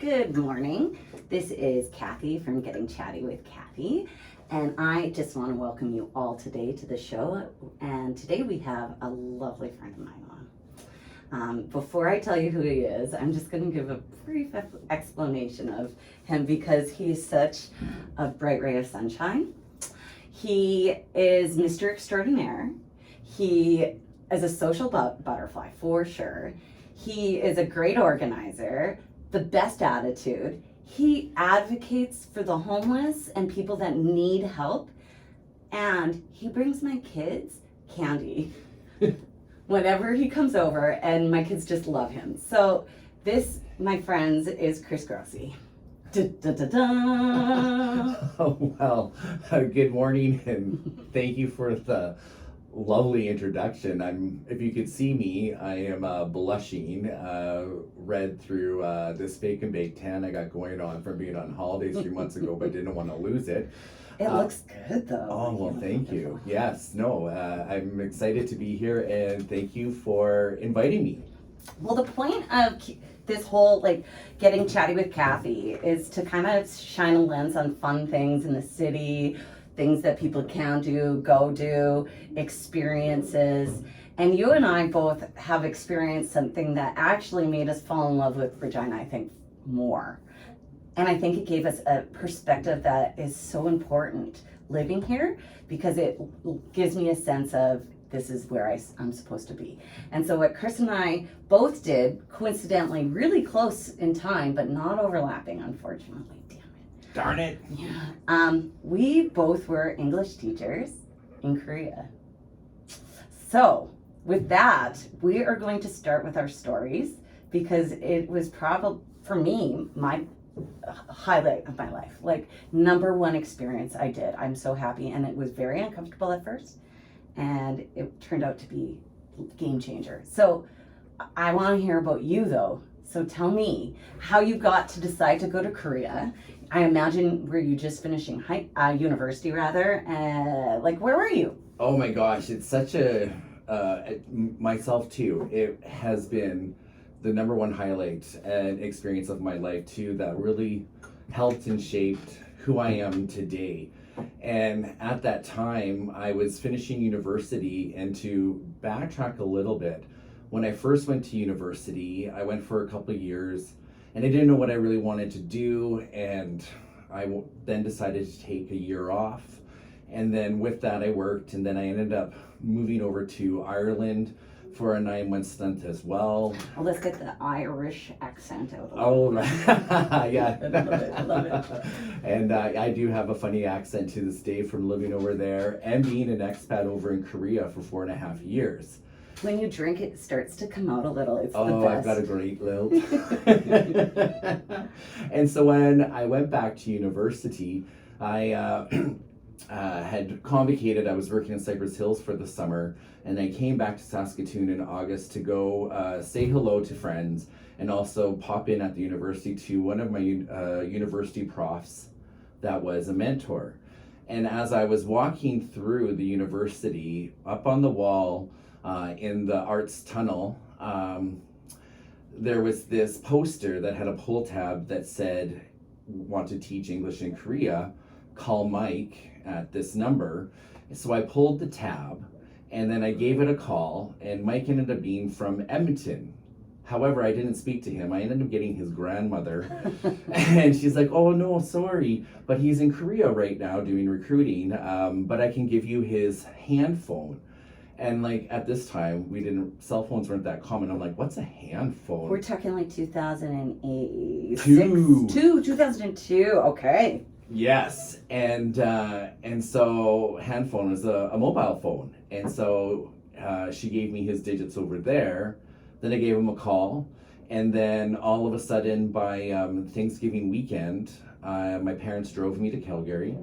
Good morning. This is Kathy from Getting Chatty with Kathy, and I just want to welcome you all today to the show. And today we have a lovely friend of mine on. Before I tell you who he is, I'm just going to give a brief explanation of him because he's such a bright ray of sunshine. He is Mr. Extraordinaire. He is a social butterfly for sure. He is a great organizer, the best attitude. He advocates for the homeless and people that need help. And he brings my kids candy whenever he comes over, and my kids just love him. So this, my friends, is Chris Grosy. Oh, well, good morning, and thank you for the lovely introduction. If you could see me, I am blushing, red through this fake and bake tan I got going on from being on holidays 3 months ago, but didn't want to lose it. It looks good though. Oh, well, thank you. Yes, no, I'm excited to be here, and thank you for inviting me. Well, the point of this whole getting chatty with Kathy is to kind of shine a lens on fun things in the city, things that people can do, go do, experiences. And you and I both have experienced something that actually made us fall in love with Regina, I think, more. And I think it gave us a perspective that is so important living here, because it gives me a sense of this is where I'm supposed to be. And so what Chris and I both did, coincidentally, really close in time, but not overlapping, unfortunately. Darn it. Yeah. We both were English teachers in Korea. So with that, we are going to start with our stories, because it was probably, for me, my highlight of my life. Number one experience I did. I'm so happy, and it was very uncomfortable at first, and it turned out to be a game changer. So I want to hear about you though. So tell me how you got to decide to go to Korea. I imagine, were you just finishing university rather? Where were you? Oh my gosh, it's such a, myself too, it has been the number one highlight and experience of my life too, that really helped and shaped who I am today. And at that time, I was finishing university, and to backtrack a little bit, when I first went to university, I went for a couple of years, and I didn't know what I really wanted to do, and I then decided to take a year off. And then with that, I worked, and then I ended up moving over to Ireland for a 9-month stint as well. Well, let's get the Irish accent out. Oh, yeah. I love it. And I do have a funny accent to this day from living over there and being an expat over in Korea for 4.5 years. When you drink, it starts to come out a little. It's the best. Oh, I've got a great lilt. And so when I went back to university, I had convocated. I was working in Cypress Hills for the summer, and I came back to Saskatoon in August to go say hello to friends, and also pop in at the university to one of my university profs that was a mentor. And as I was walking through the university, up on the wall in the arts tunnel, there was this poster that had a pull tab that said, "Want to teach English in Korea? Call Mike at this number." So I pulled the tab, and then I gave it a call, and Mike ended up being from Edmonton. However, I didn't speak to him. I ended up getting his grandmother, and she's like, "Oh no, sorry, but he's in Korea right now doing recruiting, but I can give you his hand phone." And at this time, cell phones weren't that common. I'm like, what's a hand phone? We're talking 2008. 2002, okay. Yes, and so hand phone is a mobile phone, and so she gave me his digits over there. Then I gave him a call, and then all of a sudden by Thanksgiving weekend, my parents drove me to Calgary.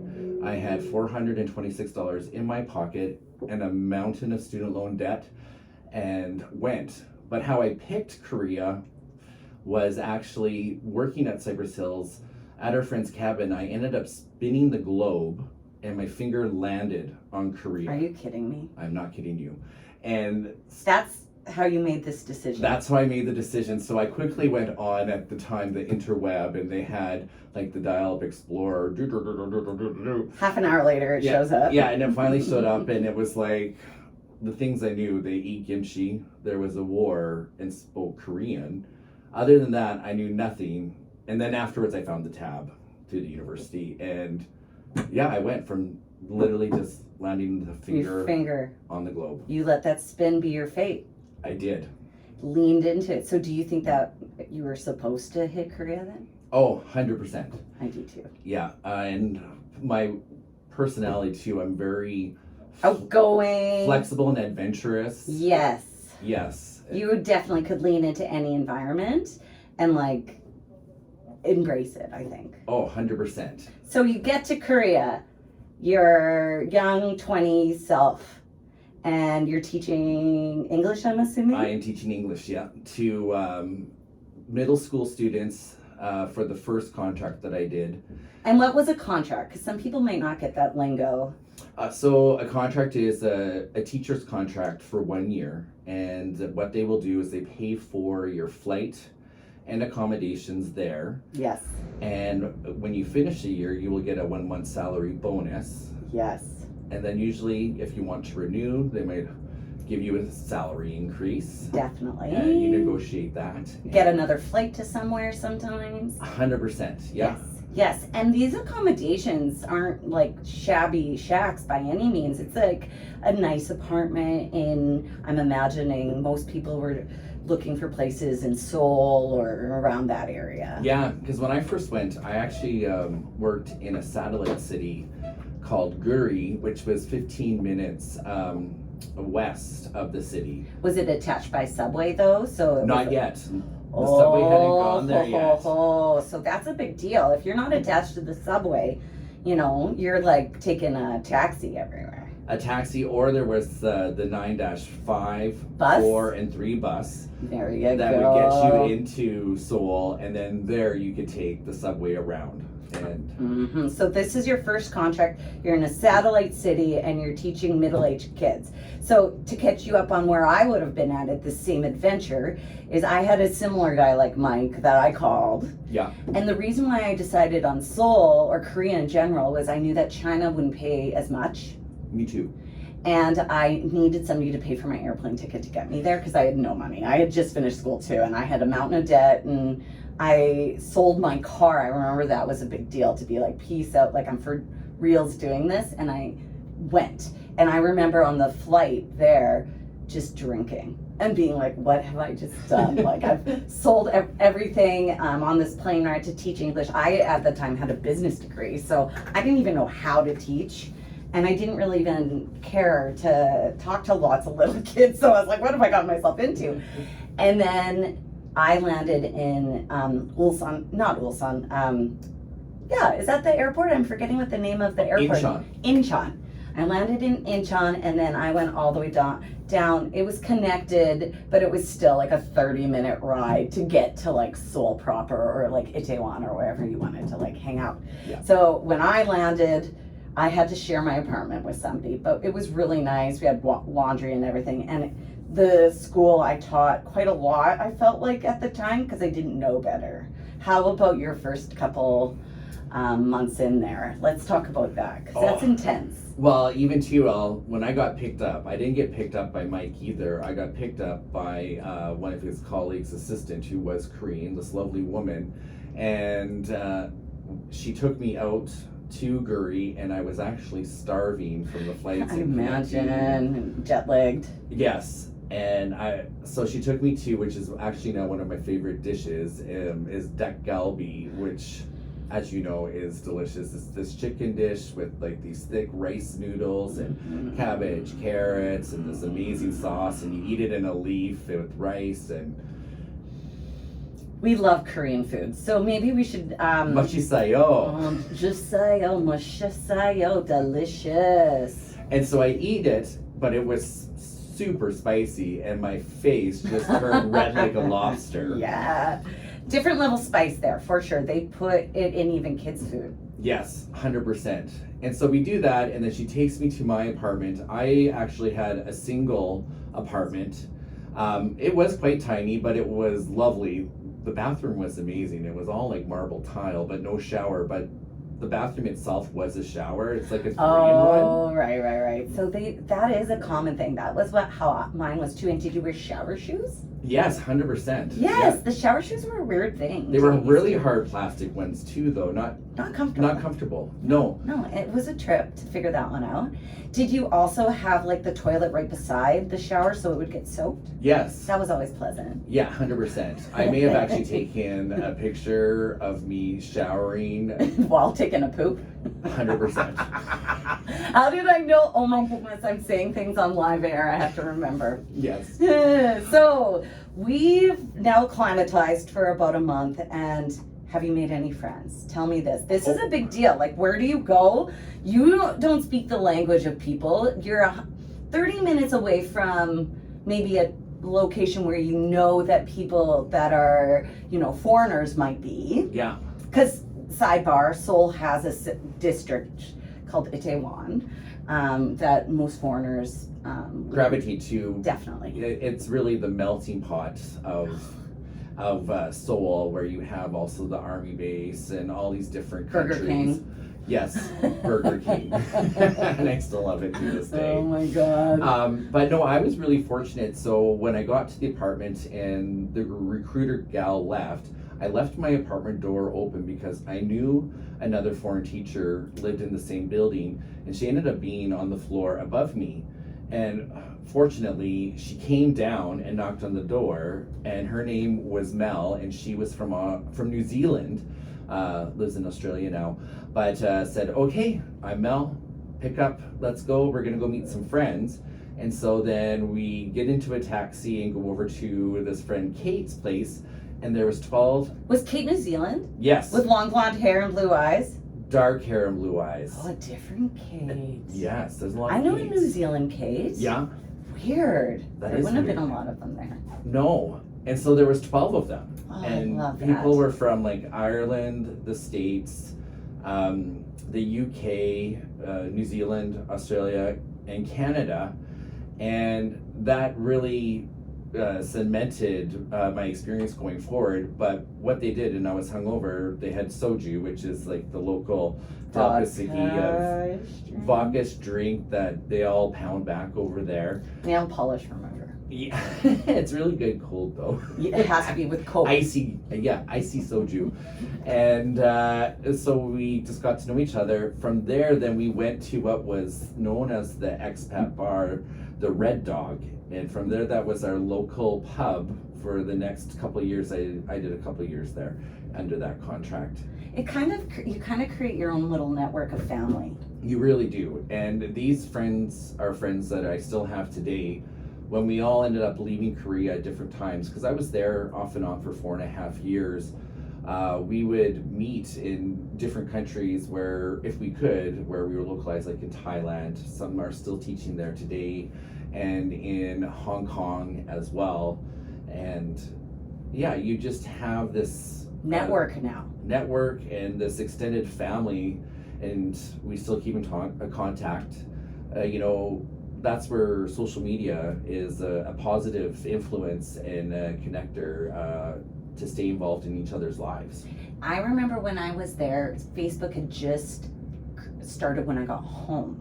I had $426 in my pocket and a mountain of student loan debt, and went. But how I picked Korea was actually working at Cypress Hills. At our friend's cabin, I ended up spinning the globe, and my finger landed on Korea. Are you kidding me? I'm not kidding you. And That's how you made this decision. That's how I made the decision. So I quickly went on at the time the interweb, and they had like the dial-up explorer. Half an hour later, it shows up. Yeah, and it finally showed up, and it was like the things I knew. They eat kimchi. There was a war and spoke Korean. Other than that, I knew nothing. And then afterwards, I found the tab to the university, and yeah, I went from literally just landing the finger on the globe. You let that spin be your fate. I did. Leaned into it. So do you think that you were supposed to hit Korea then? Oh, 100%. I do too. Yeah, and my personality too. I'm very outgoing, flexible, and adventurous. Yes. You definitely could lean into any environment and like embrace it, I think. Oh, 100%. So you get to Korea, your young 20 self, and you're teaching English, I'm assuming? I am teaching English, yeah, to middle school students for the first contract that I did. And what was a contract? Because some people might not get that lingo. So a contract is a teacher's contract for 1 year, and what they will do is they pay for your flight and accommodations there. Yes. And when you finish a year, you will get a 1 month salary bonus. Yes. And then usually, if you want to renew, they might give you a salary increase. Definitely. And you negotiate that. Get another flight to somewhere sometimes. 100%, yeah. Yes, and these accommodations aren't like shabby shacks by any means. It's like a nice apartment I'm imagining most people were looking for places in Seoul or around that area. Yeah, because when I first went, I actually worked in a satellite city called Grosy, which was 15 minutes west of the city. Was it attached by subway though? So not yet. The subway hadn't gone there yet. So that's a big deal. If you're not attached to the subway, you're like taking a taxi everywhere. A taxi, or there was the 9-5, bus? 4, and 3 bus. There you that go. would get you into Seoul, and then there you could take the subway around. And So this is your first contract. You're in a satellite city and you're teaching middle-aged kids. So to catch you up on where I would have been at this same adventure is I had a similar guy like Mike that I called. Yeah. And the reason why I decided on Seoul or Korea in general was I knew that China wouldn't pay as much. Me too. And I needed somebody to pay for my airplane ticket to get me there because I had no money. I had just finished school too, and I had a mountain of debt, and I sold my car. I remember that was a big deal to be like, peace out, like I'm for reals doing this. And I went. And I remember on the flight there just drinking and being like, what have I just done? Like I've sold everything on this plane ride to teach English. I at the time had a business degree, so I didn't even know how to teach. And I didn't really even care to talk to lots of little kids. So I was like, what have I gotten myself into? And then I landed in Ulsan, not Ulsan. Is that the airport? I'm forgetting what the name of the airport. Incheon. I landed in Incheon, and then I went all the way down. It was connected, but it was still like a 30-minute ride to get to like Seoul proper or like Itaewon or wherever you wanted to like hang out. Yeah. So when I landed, I had to share my apartment with somebody, but it was really nice. We had laundry and everything. And the school I taught quite a lot, I felt like at the time, because I didn't know better. How about your first couple months in there? Let's talk about that, because that's intense. Well, even too, when I got picked up, I didn't get picked up by Mike either. I got picked up by one of his colleagues' assistant who was Korean, this lovely woman. And she took me out to Grosy, and I was actually starving from the flights. I imagine, jet lagged. Yes, and so she took me to, which is actually now one of my favorite dishes, is dak galbi, which, as you know, is delicious. It's this chicken dish with like these thick rice noodles and cabbage, carrots, and this amazing sauce, and you eat it in a leaf with rice and. We love Korean food, so maybe we should Machisayo. Machisayo, delicious. And so I eat it, but it was super spicy, and my face just turned red like a lobster. Yeah, different level spice there for sure. They put it in even kids' food. Yes, 100%. And so we do that, and then she takes me to my apartment. I actually had a single apartment. It was quite tiny, but it was lovely. The bathroom was amazing. It was all like marble tile, but no shower. But the bathroom itself was a shower. It's like a 3-in-1. Oh, right. So that is a common thing. That was how mine was too. And did you wear shower shoes? Yes, 100%. Yes, the shower shoes were a weird thing. They were really hard plastic ones too, though. Not comfortable. Not comfortable. No. No, it was a trip to figure that one out. Did you also have like the toilet right beside the shower so it would get soaked? Yes. That was always pleasant. Yeah, 100%. I may have actually taken a picture of me showering while taking a poop. 100%. How did I know? Oh my goodness, I'm saying things on live air. I have to remember. Yes. So we've now acclimatized for about a month, and have you made any friends? Tell me this. This is a big deal. Like, where do you go? You don't speak the language of people. You're 30 minutes away from maybe a location where you know that people that are, foreigners might be. Yeah. Because, sidebar, Seoul has a district called Itaewon that most foreigners gravitate to. Definitely. It's really the melting pot of Seoul, where you have also the army base and all these different countries. Burger King. Yes, Burger King. And I still love it to this day. Oh my God. But no, I was really fortunate. So when I got to the apartment and the recruiter gal left, I left my apartment door open because I knew another foreign teacher lived in the same building, and she ended up being on the floor above me. And fortunately, she came down and knocked on the door, and her name was Mel, and she was from New Zealand, lives in Australia now, but said, okay, I'm Mel, pick up, let's go, we're gonna go meet some friends. And so then we get into a taxi and go over to this friend Kate's place, and there was 12. Was Kate New Zealand? Yes. With long blonde hair and blue eyes? Dark hair and blue eyes. Oh, a different Kate. Yes, there's a lot of I know Kates. a New Zealand Kate. Yeah. Weird. That There is wouldn't have weird. been a lot of them there. No. And so there was 12 of them. Oh, And I love people that. were from like Ireland, the States, the UK, New Zealand, Australia, and Canada. And that really cemented my experience going forward. But what they did, and I was hungover, they had soju, which is like the local delicacy of vodka drink that they all pound back over there. Nail polish, remember. Yeah, it's really good cold though. Yeah, it has to be with Coke. Icy soju. And so we just got to know each other. From there, then we went to what was known as the expat bar, the Red Dog. And from there, that was our local pub for the next couple of years. I did a couple of years there under that contract. You kind of create your own little network of family. You really do. And these friends are friends that I still have today. When we all ended up leaving Korea at different times, because I was there off and on for 4.5 years, we would meet in different countries where, if we could, where we were localized, like in Thailand. Some are still teaching there today, and in Hong Kong as well. And yeah, you just have this Network now. Network and this extended family, and we still keep in contact. That's where social media is a positive influence and a connector to stay involved in each other's lives. I remember when I was there, Facebook had just started when I got home.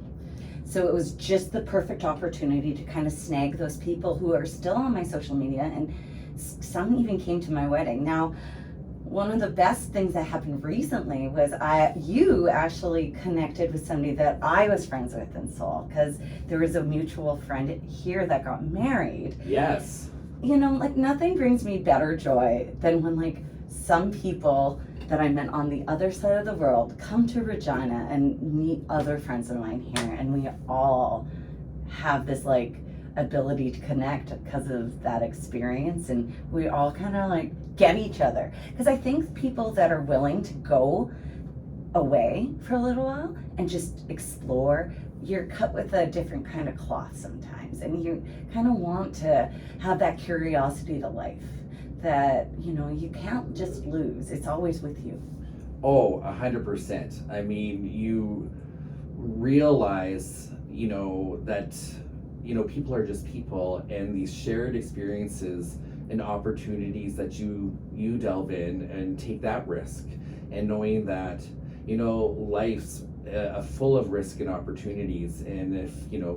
So it was just the perfect opportunity to kind of snag those people who are still on my social media, and some even came to my wedding. Now, one of the best things that happened recently was you actually connected with somebody that I was friends with in Seoul, because there was a mutual friend here that got married. Yes. Like, nothing brings me better joy than when like some people that I met on the other side of the world come to Regina and meet other friends of mine here, and we all have this like ability to connect because of that experience, and we all kind of like get each other. Because I think people that are willing to go away for a little while and just explore, you're cut with a different kind of cloth sometimes, and you kind of want to have that curiosity to life that you can't just lose. It's always with you. Oh, 100%. I mean, you realize that people are just people, and these shared experiences and opportunities that you delve in and take that risk, and knowing that life's full of risk and opportunities, and if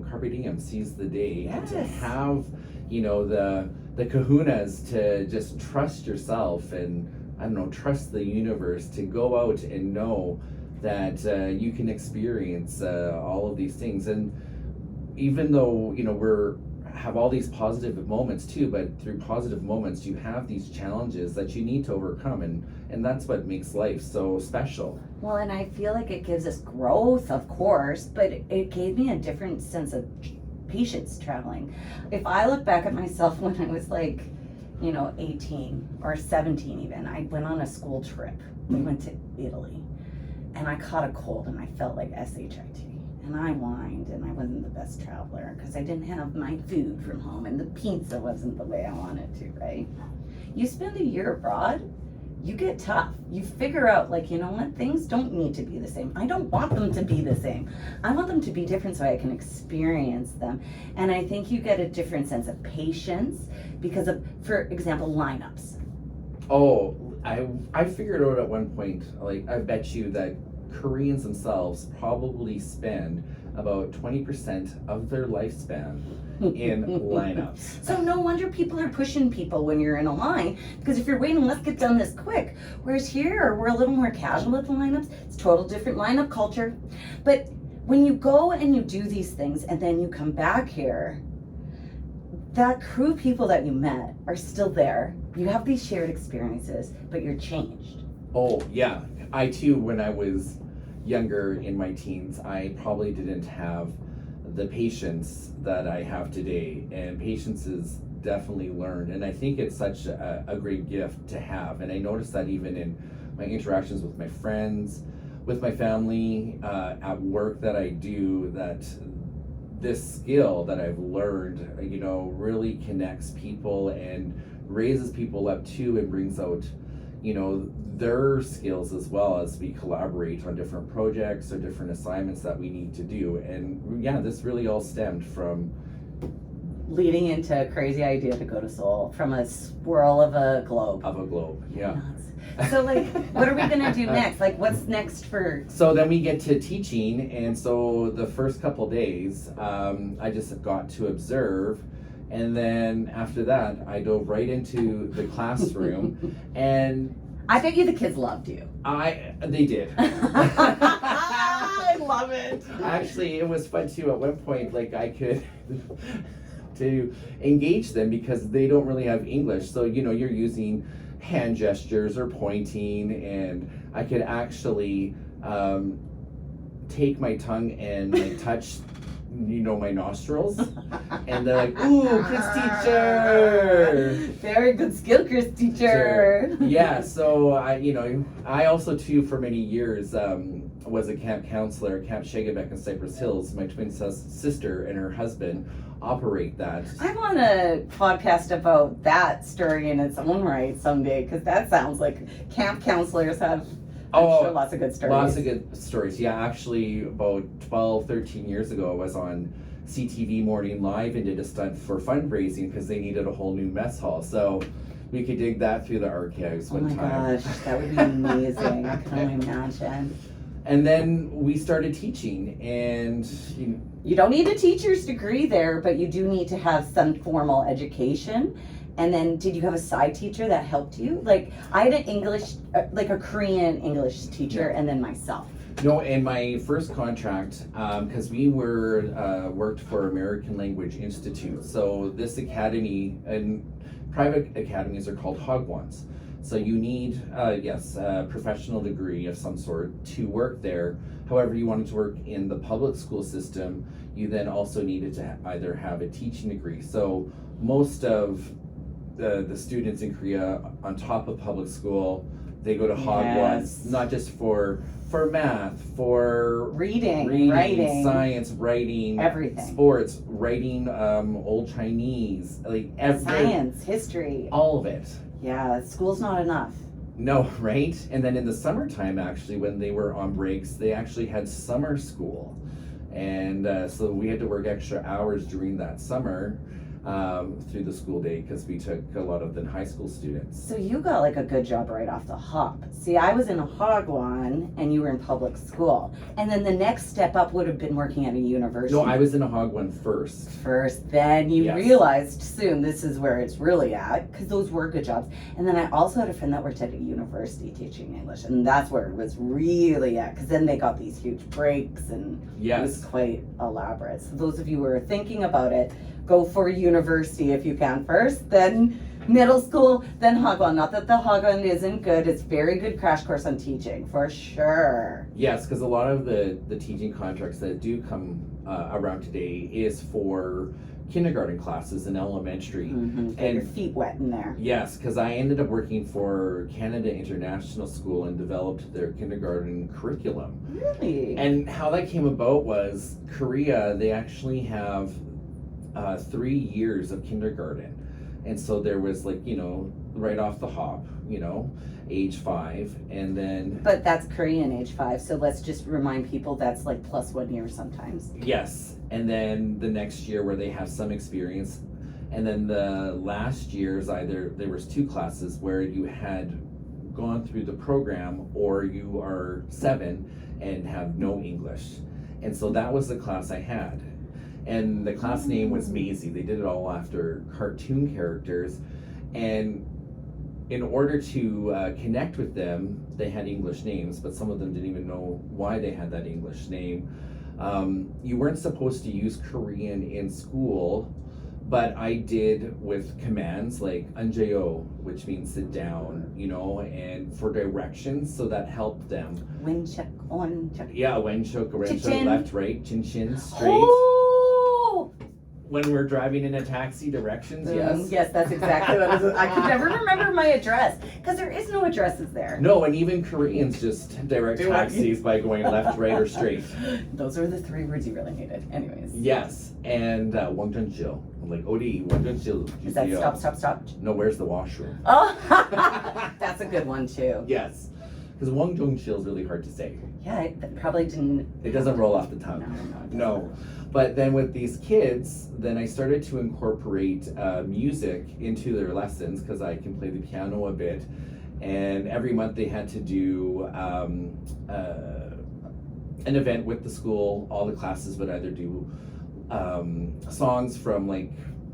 carpe diem, seize the day, and to have the kahunas to just trust yourself, and I don't know, trust the universe, to go out and know that you can experience all of these things. And even though we're have all these positive moments too, but through positive moments you have these challenges that you need to overcome, and that's what makes life so special. Well, and I feel like it gives us growth, of course, but it gave me a different sense of patience traveling. If I look back at myself when I was like 18 or 17 even, I went on a school trip. We went to Italy, and I caught a cold, and I felt like SHIT. And I whined, and I wasn't the best traveler because I didn't have my food from home, and the pizza wasn't the way I wanted to, right? You spend a year abroad, you get tough. You figure out, like, things don't need to be the same. I don't want them to be the same. I want them to be different so I can experience them. And I think you get a different sense of patience because of, for example, lineups. Oh, I figured out at one point, like, I bet you that Koreans themselves probably spend about 20% of their lifespan in lineups. So no wonder people are pushing people when you're in a line, because if you're waiting, let's get done this quick. Whereas here, we're a little more casual with the lineups. It's total different lineup culture. But when you go and you do these things and then you come back here, that crew of people that you met are still there. You have these shared experiences, but you're changed. Oh, yeah. I too, when I was younger in my teens, I probably didn't have the patience that I have today. And patience is definitely learned. And I think it's such a great gift to have. And I noticed that even in my interactions with my friends, with my family, at work that I do, that this skill that I've learned, really connects people and raises people up too, and brings out their skills as well, as we collaborate on different projects or different assignments that we need to do. And yeah, this really all stemmed from leading into a crazy idea to go to Seoul from a swirl of a globe. Yeah. So like, what are we gonna do next? Like, what's next for? So then we get to teaching, and so the first couple days, I just got to observe. And then after that, I dove right into the classroom, and I bet you the kids loved you. They did. I love it. Actually, it was fun too. At one point, like, I could to engage them because they don't really have English. So you're using hand gestures or pointing, and I could actually take my tongue and like touch my nostrils, and they're like, "Ooh, Chris teacher!" Very good skill, Chris teacher. Yeah, so I also too for many years was a camp counselor at Camp Shagabek in Cypress Hills. My twin sister and her husband operate that. I want a podcast about that story in its own right someday, because that sounds like camp counselors have. I'm sure lots of good stories. Lots of good stories. Yeah, actually, about 12, 13 years ago, I was on CTV Morning Live and did a stunt for fundraising because they needed a whole new mess hall. So we could dig that through the archives one time. Oh my gosh, that would be amazing. I can only imagine. And then we started teaching, and you don't need a teacher's degree there, but you do need to have some formal education. And then, did you have a side teacher that helped you? Like, I had an English, like a Korean English teacher, and then myself. No, in my first contract, because we worked for American Language Institute. So this academy, and private academies are called Hagwons. So you need, a professional degree of some sort to work there. However, you wanted to work in the public school system, you then also needed to either have a teaching degree. So most of the students in Korea, on top of public school, they go to Hagwons, not just for math, for reading, writing, science, writing, everything, sports, writing, old Chinese, like science, history, all of it. Yeah, school's not enough. No, right? And then in the summertime, actually, when they were on breaks, they actually had summer school. And so we had to work extra hours during that summer through the school day because we took a lot of the high school students. So you got like a good job right off the hop. See, I was in a Hagwon and you were in public school. And then the next step up would have been working at a university. No, I was in a Hagwon first. First, then you Yes. realized soon this is where it's really at, because those were good jobs. And then I also had a friend that worked at a university teaching English, and that's where it was really at, because then they got these huge breaks and it was Yes. quite elaborate. So those of you who are thinking about it, go for university if you can first, then middle school, then Hagwon. Not that the Hagwon isn't good, it's very good crash course on teaching, for sure. Yes, because a lot of the teaching contracts that do come around today is for kindergarten classes and elementary. Get your feet wet in there. Yes, because I ended up working for Canada International School and developed their kindergarten curriculum. Really? And how that came about was Korea, they actually have 3 years of kindergarten. And so there was like, right off the hop, age 5, and then But that's Korean age 5, so let's just remind people that's like plus 1 year sometimes. yes, and then the next year where they have some experience, and then the last year's either there was 2 classes where you had gone through the program or you are 7 and have no English. And so that was the class I had. And the class name was Maisie. They did it all after cartoon characters. And in order to connect with them, they had English names, but some of them didn't even know why they had that English name. You weren't supposed to use Korean in school, but I did with commands like Anjeyo, which means sit down, and for directions, so that helped them. Win check on check. Yeah, wenchok, Chin-chin. left, right, chin chin, straight. Oh! When we're driving in a taxi, directions, yes. Yes, that's exactly what it is. I could never remember my address because there is no addresses there. No, and even Koreans just direct taxis by going left, right, or straight. Those are the 3 words you really needed. Anyways. Yes, and Wangjeonsil. I'm like, Odi, Wangjeonsil. Is that stop? No, where's the washroom? Oh, that's a good one too. Yes, because Wangjeonsil is really hard to say. Yeah, it probably didn't. It doesn't roll off the tongue. No. But then with these kids, then I started to incorporate music into their lessons because I can play the piano a bit. And every month they had to do an event with the school. All the classes would either do songs from like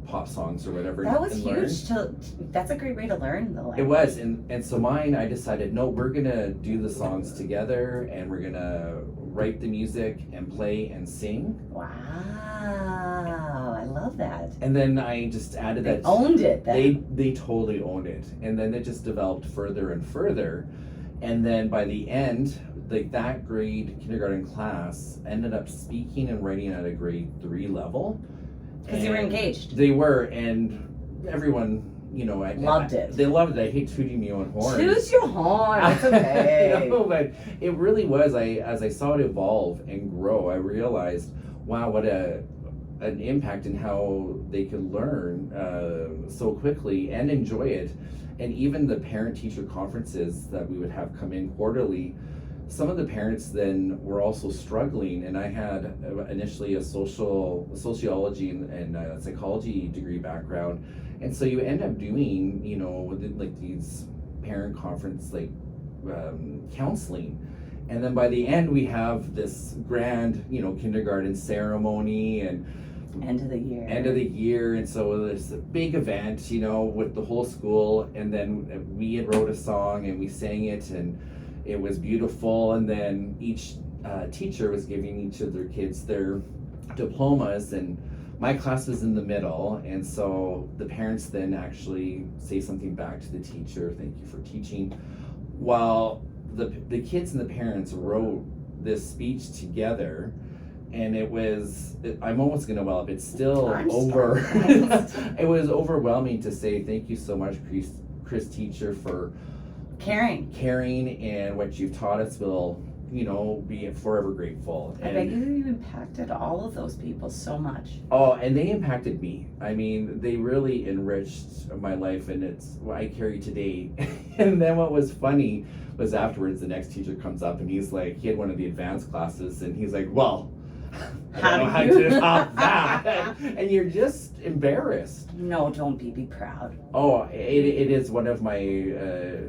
pop songs or whatever. That was and learn. huge. That's a great way to learn the language. It was, and so mine, I decided, no, we're gonna do the songs together, and we're gonna write the music and play and sing. Wow, I love that. And then I just added They that. owned it then. They totally owned it, and then it just developed further and further, and then by the end, like that grade kindergarten class ended up speaking and writing at a grade 3 level. Because you were engaged. They were, and everyone, Loved it. They loved it. I hate tooting my own horn. Choose your horn. It's okay. No, but it really was. As I saw it evolve and grow, I realized, wow, what an impact in how they could learn so quickly and enjoy it. And even the parent-teacher conferences that we would have come in quarterly, some of the parents then were also struggling, and I had initially a sociology and psychology degree background, and so you end up doing, like these parent conference counseling, and then by the end we have this grand, kindergarten ceremony and End of the year. And so there's a big event, with the whole school, and then we had wrote a song and we sang it, and it was beautiful. And then each teacher was giving each of their kids their diplomas, and my class was in the middle, and so the parents then actually say something back to the teacher, thank you for teaching, while the kids and the parents wrote this speech together. And I'm almost gonna well up. It's still it was overwhelming to say thank you so much, Chris teacher, for caring, and what you've taught us will, be forever grateful. I bet you impacted all of those people so much. Oh, and they impacted me. I mean, they really enriched my life, and it's what I carry today. And then what was funny was afterwards, the next teacher comes up and he's like, he had one of the advanced classes, and he's like, well, I How don't know how do you? to top that. And you're just embarrassed. No, don't be proud. Oh, it is one of my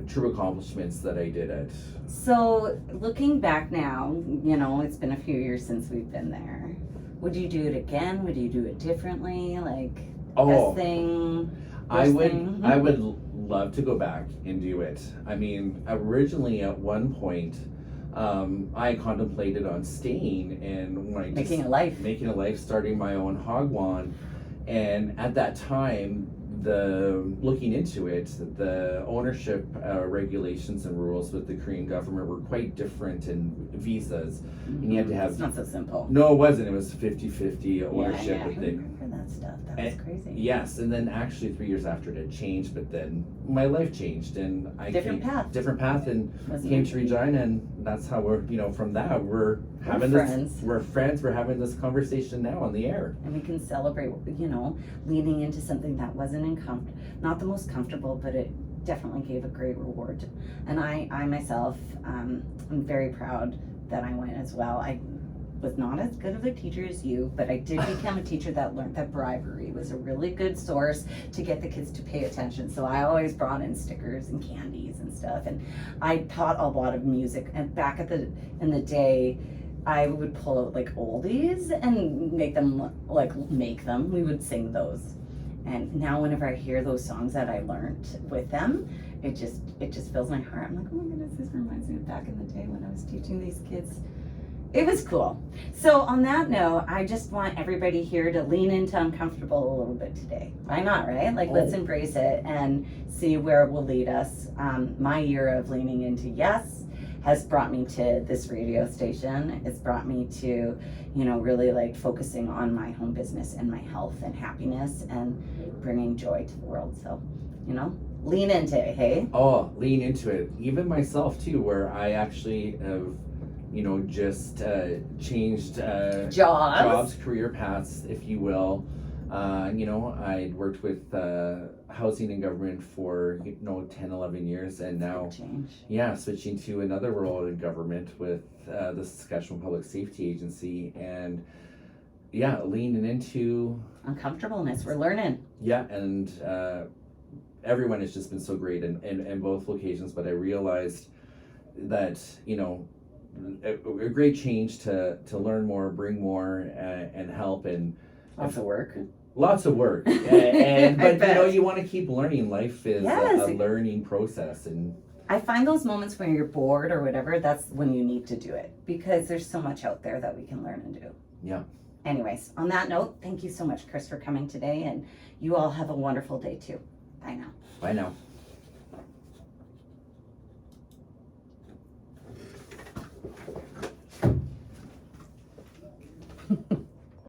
true accomplishments that I did it. So, looking back now, it's been a few years since we've been there. Would you do it again? Would you do it differently? Like, best thing, I worst would thing? I would love to go back and do it. I mean, originally at one point, I contemplated on staying and when Making a life. starting my own hogwan, and at that time, looking into it, the ownership regulations and rules with the Korean government were quite different in visas, and you had to have. It's not so simple. No, it wasn't. It was 50-50 ownership. Yeah. But I remember that stuff. That was crazy. Yes, and then actually 3 years after it had changed, but then my life changed, and I Different path. and Wasn't came meant to to be. Regina, and that's how we're from that we're having friends. this. We're friends. We're having this conversation now on the air. And we can celebrate, leaning into something that wasn't not the most comfortable, but it definitely gave a great reward. And I myself, I'm very proud that I went as well. I was not as good of a teacher as you, but I did become a teacher that learned that bribery was a really good source to get the kids to pay attention. So I always brought in stickers and candies and stuff. And I taught a lot of music. And back in the day, I would pull out like oldies and make them. We would sing those. And now whenever I hear those songs that I learned with them, it just fills my heart. I'm like, oh my goodness, this reminds me of back in the day when I was teaching these kids. It was cool. So on that note, I just want everybody here to lean into uncomfortable a little bit today. Why not, right? Let's embrace it and see where it will lead us. My year of leaning into yes has brought me to this radio station. It's brought me to, really focusing on my home business and my health and happiness and bringing joy to the world. So, lean into it, hey? Oh, lean into it. Even myself too, where I actually have, just changed jobs, career paths, if you will. I'd worked with housing and government for 10, 11 years, and now switching to another role in government with the Saskatchewan Public Safety Agency, and leaning into uncomfortableness. We're learning. Yeah, and everyone has just been so great in both locations, but I realized that a great change to learn more, bring more, and help, and lots of work. But you want to keep learning. Life is a learning process, and I find those moments when you're bored or whatever, that's when you need to do it, because there's so much out there that we can learn and do. Yeah. Anyways, on that note, thank you so much, Chris, for coming today, and you all have a wonderful day too. Bye now. Bye now.